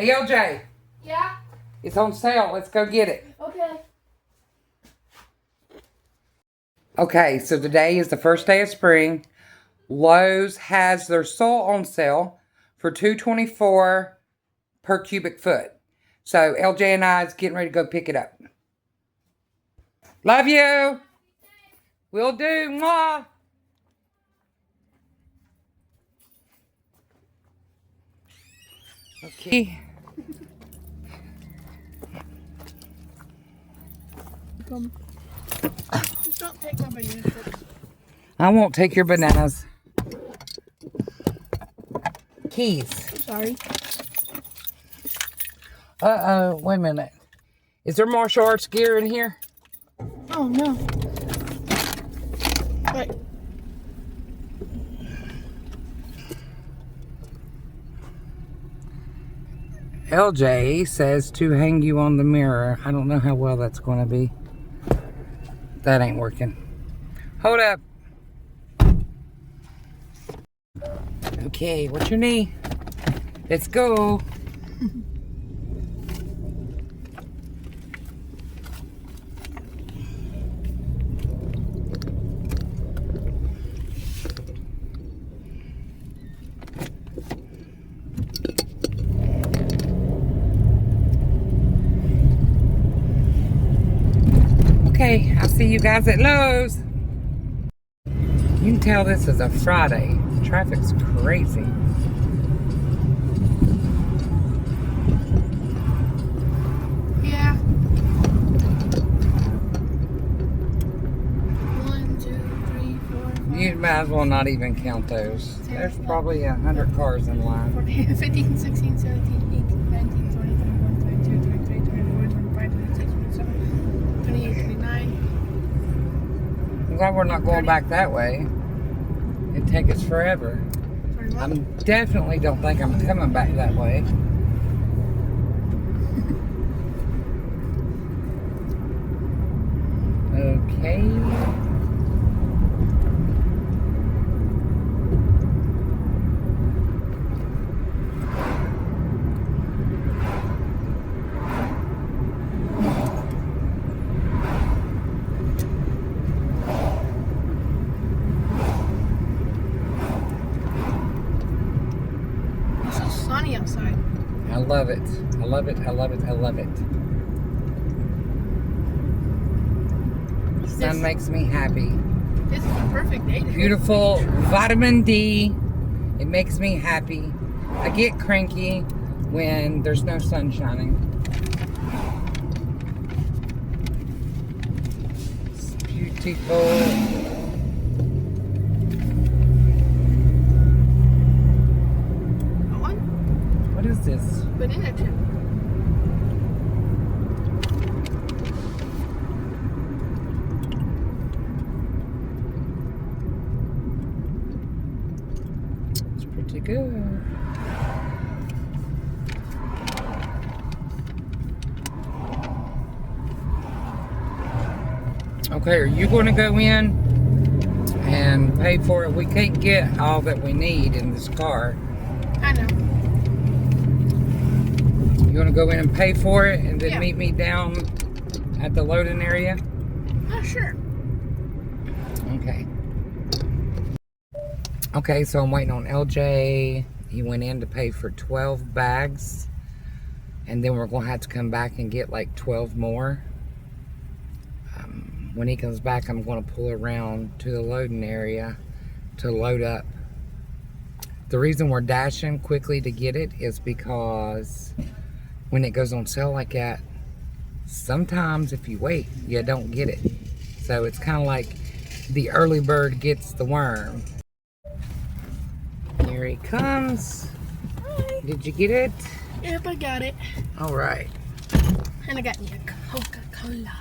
Hey, LJ. Yeah? It's on sale. Let's go get it. Okay. Okay, so today is the first day of spring. Lowe's has their soil on sale for $2.24 per cubic foot. So LJ and I is getting ready to go pick it up. Love you. Will do. Mwah. Okay. Just don't take my banana chips. I won't take your bananas. Keys. I'm sorry. Uh-oh, wait a minute. Is there martial arts gear in here? Oh, no. Wait. LJ says to hang you on the mirror. I don't know how well that's going to be. That ain't working. Hold up. Okay, what's your knee? Let's go. Okay, I'll see you guys at Lowe's. You can tell this is a Friday. Traffic's crazy. Yeah. 1, 2, 3, 4, 5. You might as well not even count those. There's probably 100 cars in line. 14, 15, 16, 17, 18, 19, 20, 21, 22, 23, 24, 25, 26, 27, 28, 29. I'm glad we're not going back that way. It'd take us forever. I definitely don't think I'm coming back that way. Okay. It's so sunny outside. I love it. I love it. I love it. I love it. The sun makes me happy. This is the perfect day to Beautiful vitamin D. It makes me happy. I get cranky when there's no sun shining. It's beautiful. What is this? banana chip. It's pretty good. Okay, are you going to go in and pay for it? We can't get all that we need in this car. I know. You want to go in and pay for it and then Yeah. meet me down at the loading area? Sure. Okay. Okay, so I'm waiting on LJ. He went in to pay for 12 bags. And then we're going to have to come back and get like 12 more. When he comes back, I'm going to pull around to the loading area to load up. The reason we're dashing quickly to get it is because when it goes on sale like that, sometimes if you wait, you don't get it. So it's kind of like the early bird gets the worm. Here he comes. Hi. Did you get it? Yep, I got it. All right. And I got me a Coca-Cola.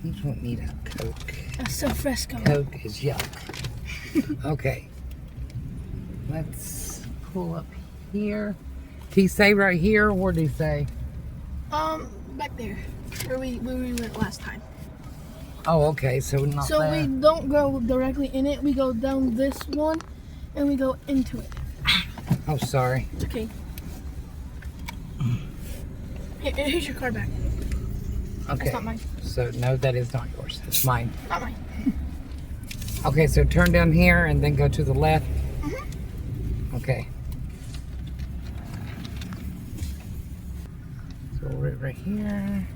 You don't need a Coke. A so fresco. Coke is yuck. Okay. Let's pull up here. Did he say right here, or what did he say? Back there, where we went last time. Oh, okay, so not So there. we don't go directly in it. We go down this one, and we go into it. Oh, sorry. Okay. Here's your card back. Okay. That's not mine. So, no, that is not yours. It's mine. Not mine. Okay, so turn down here and then go to the left. Okay. So, right here.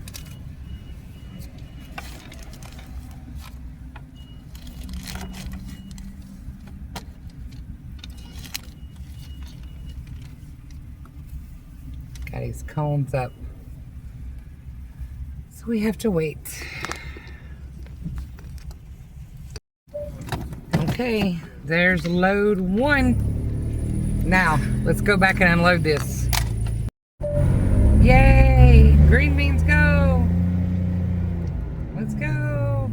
Got his cones up. So we have to wait. Okay, there's load 1. Now, let's go back and unload this. Yay! Green beans go! Let's go!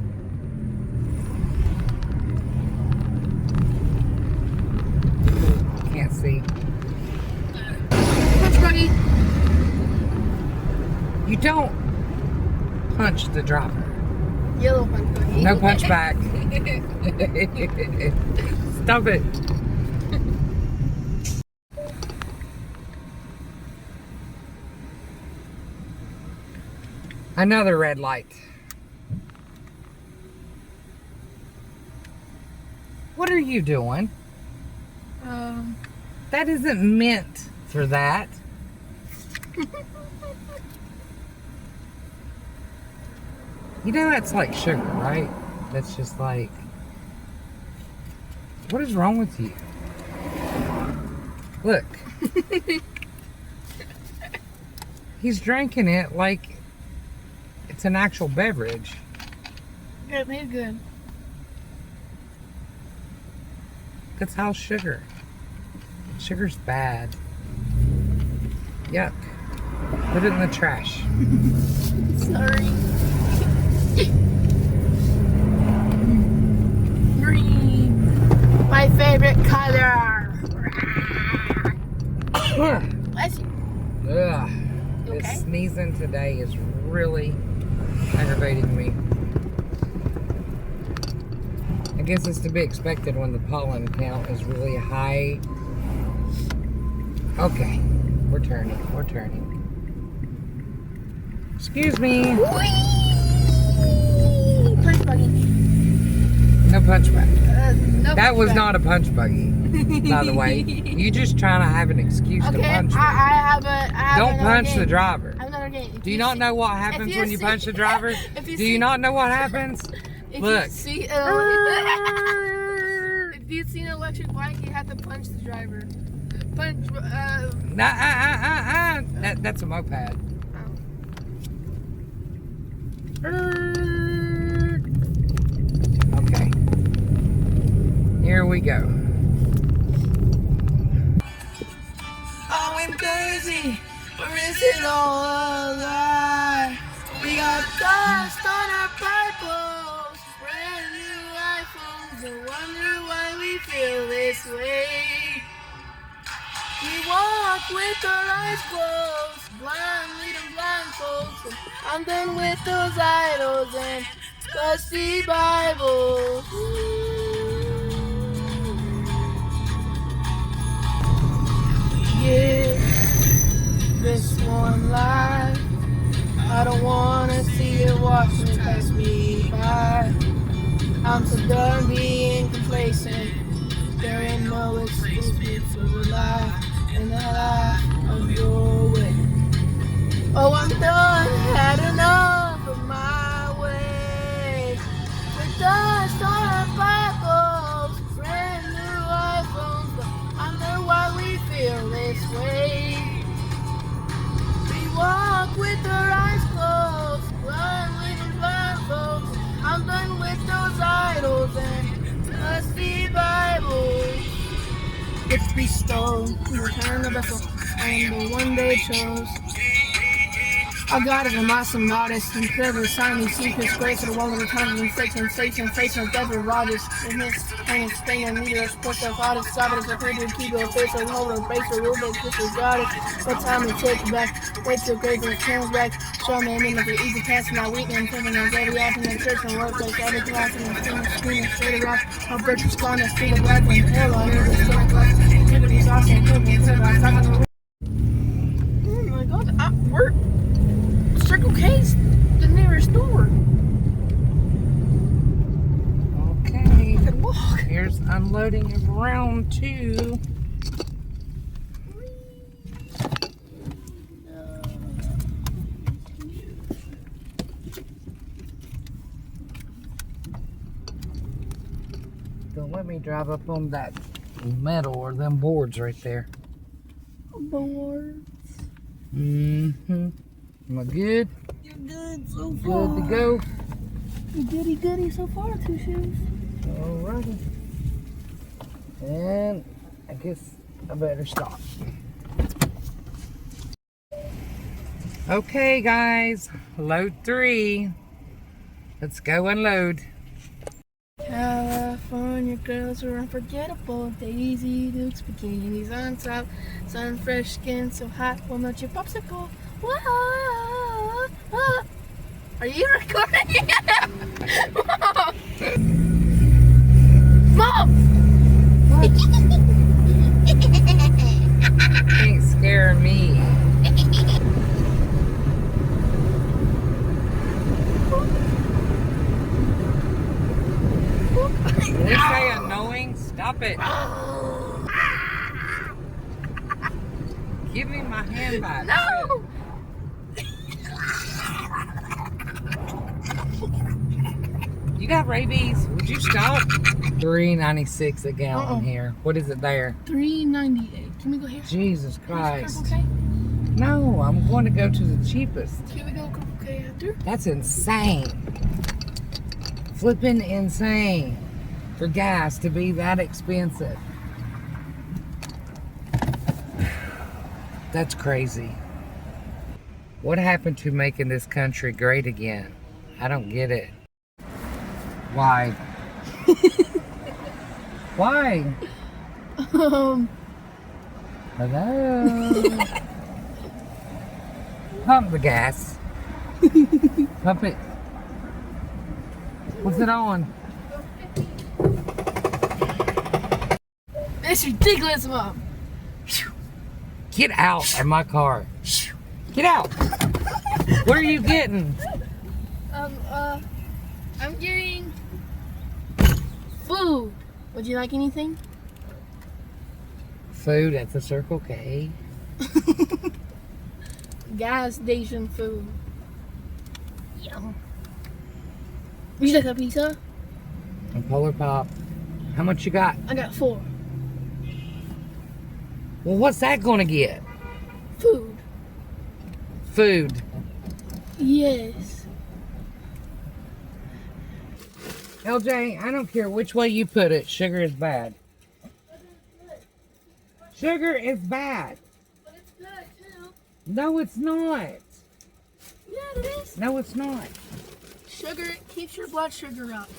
Can't see. Punch buggy. You don't punch the driver. Yellow punch buggy. No punch back. Stop it. Another red light. What are you doing? That isn't meant for that. You know that's like sugar, right? That's just like... What is wrong with you? Look. He's drinking it like it's an actual beverage. Yeah, it made good. That's how sugar. Sugar's bad. Yuck. Put it in the trash. Sorry. Green. My favorite color. Bless you. Ugh. You okay? This sneezing today is really aggravating me. I guess it's to be expected when the pollen count is really high. Okay, we're turning. Excuse me. Whee! Punch buggy. No punch back. No That punch was back. not a punch buggy, by the way. You just trying to have an excuse to Okay, punch me. I have Don't another punch game. the driver. I have another game. Do you not know what happens when you punch the driver? Do you not know what happens? Look. If you see an electric bike, you have to punch the driver. Punch. That's a moped. Okay. Here we go. Oh, I'm crazy. Or is it all a lie? We got dust on our pipes, brand new iPhones. I wonder why we feel this way. We walk with our eyes closed, blind leading blind folks. I'm done with those idols and dusty Bibles. Yeah, this one life. I don't wanna see it walking past me by. I'm so done being complacent. There ain't no excuse me for the life and the life of your way. Oh, I'm done, had enough of my way. With dust on our Bibles, brand new iPhones, but I know why we feel this way. We walk with our eyes closed, blind leading blind folks. I'm done with those idols and dusty Bibles. If we stole, we return the vessel, I am the one they chose. I got it, I'm awesome, modest, and clever, signing secrets, grace of the wall of the time, mistakes, sensation, facing Deborah Rogers, and his and Spain and leader, sports of artists, Sabbath, a pretty keyboard, face of holder, base of rulebook, this is goddess, what time to take back, wait till grave and turns back, show me an image of easy casting my weekend, thinking of every action in church and workplace, every class and screaming straight around, how virtue's gone, and street of black, when hell on earth is still class, liberty's awesome, oh my god, we're Circle K's the nearest store. Okay. I can walk. Here's unloading of round 2. Don't let me drive up on that metal or them boards right there. Boards. Mm-hmm. Am I good? You're good so far. Good to go? You're goody so far, Two Shoes. Alrighty. And I guess I better stop. Okay, guys. Load 3. Let's go unload. California girls are unforgettable. Daisy Dukes, bikinis on top. Sun fresh skin so hot will melt your popsicle. Whoa, whoa. Are you recording? Mom! What? Can't scare me. Did they say annoying? Stop it. Give me my hand back. No! You got rabies. Would you stop? $3.96 a gallon here. What is it there? $3.98. Can we go here? Jesus Christ. Okay. No, I'm going to go to the cheapest. Can we go okay after? That's insane. Flipping insane for gas to be that expensive. That's crazy. What happened to making this country great again? I don't get it. Why? Why? Hello? Pump the gas. Pump it. What's it on? That's ridiculous, Mom. Get out of my car. Get out. What are you getting? I'm getting food. Would you like anything? Food at the Circle K. Gas station food. Yum. Would you like a pizza? And Polar Pop. How much you got? I got 4. Well, what's that gonna get? Food. Food. Yes. LJ, I don't care which way you put it. Sugar is bad. Sugar is bad. But it's good too. No, it's not. Yeah, it is. No, it's not. Sugar keeps your blood sugar up.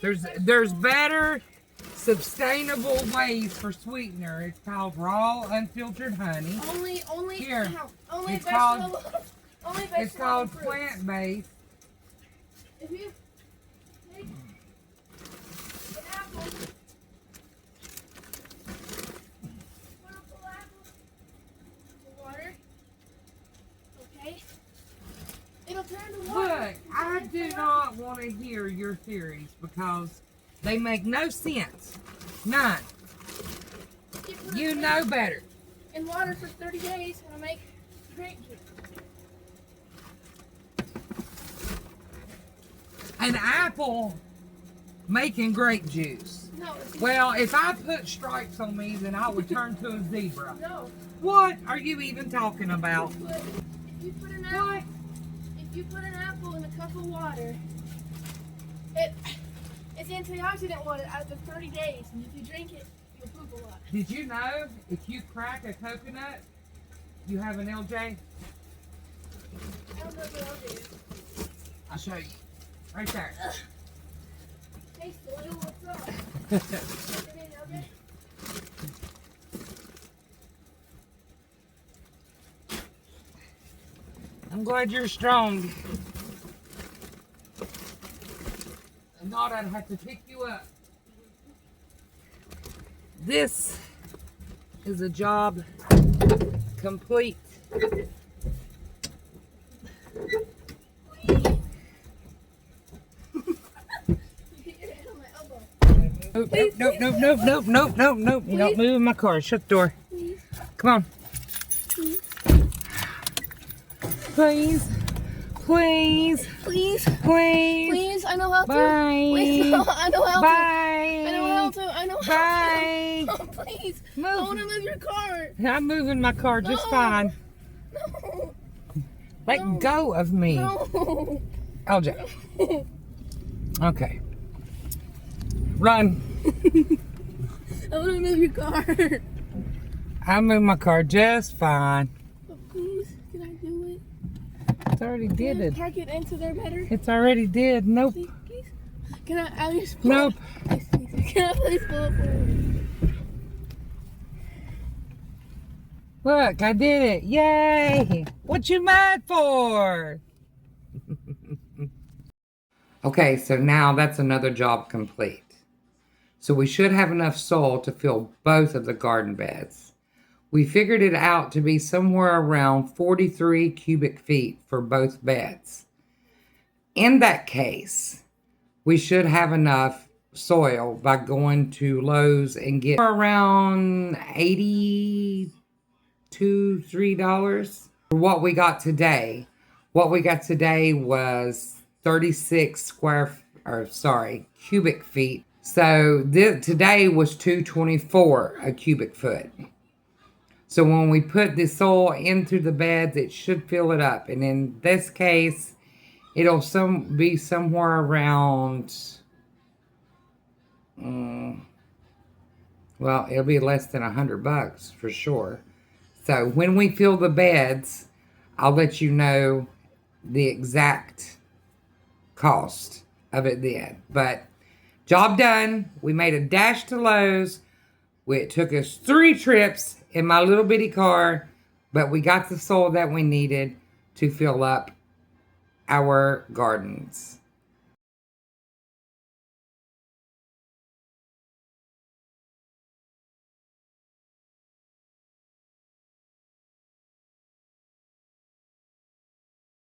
There's better sustainable ways for sweetener. It's called raw unfiltered honey. Only Here. Only It's vegetable. Only vegetable. It's called fruits. plant-based. If you take an apple, put a full apple in water, okay? It'll turn to water. Look, I do not want to hear your theories because they make no sense. None. You know better. In water for 30 days, and I make grape juice. An apple making grape juice. No, it's Well, if I put stripes on me, then I would turn to a zebra. no. What are you even talking about? If you put an What? apple, if you put an apple in a cup of water, it's antioxidant water after 30 days, and if you drink it, you'll poop a lot. Did you know if you crack a coconut, you have an LJ? I don't know what I'll do. I'll show you. Right there. Hey, Soil, what's up? Come in, LJ. I'm glad you're strong. I thought I'd have to pick you up. This is a job complete. Nope, nope, nope, nope, nope, nope, nope, nope. You're not moving my car. Shut the door. Please. Come on. Please. Please. Please. Please. Please. I know how to. Bye. Please. I know how to. Bye. I know how to. I know how Bye. to. Oh, please. Move. I want to move your car. I'm moving my car just No. fine. No. Let No. go of me. No. LJ. Okay. Run. I want to move your car. I moved my car just fine. Oh, please. Can I do it? It's already did Can I it. park it into there better? It's already did. Nope. Please, please. Can I at least pull Nope. up? Please. Can I please pull up for you? Look, I did it. Yay. What you mad for? Okay, so now that's another job complete. So we should have enough soil to fill both of the garden beds. We figured it out to be somewhere around 43 cubic feet for both beds. In that case, we should have enough soil by going to Lowe's and get around $82, $3 for what we got today. What we got today was 36 cubic feet. So today was 224 a cubic foot. So when we put the soil into the beds, it should fill it up. And in this case, it'll be somewhere around, well, it'll be less than $100 for sure. So when we fill the beds, I'll let you know the exact cost of it then. But job done. We made a dash to Lowe's. It took us 3 trips in my little bitty car, but we got the soil that we needed to fill up our gardens.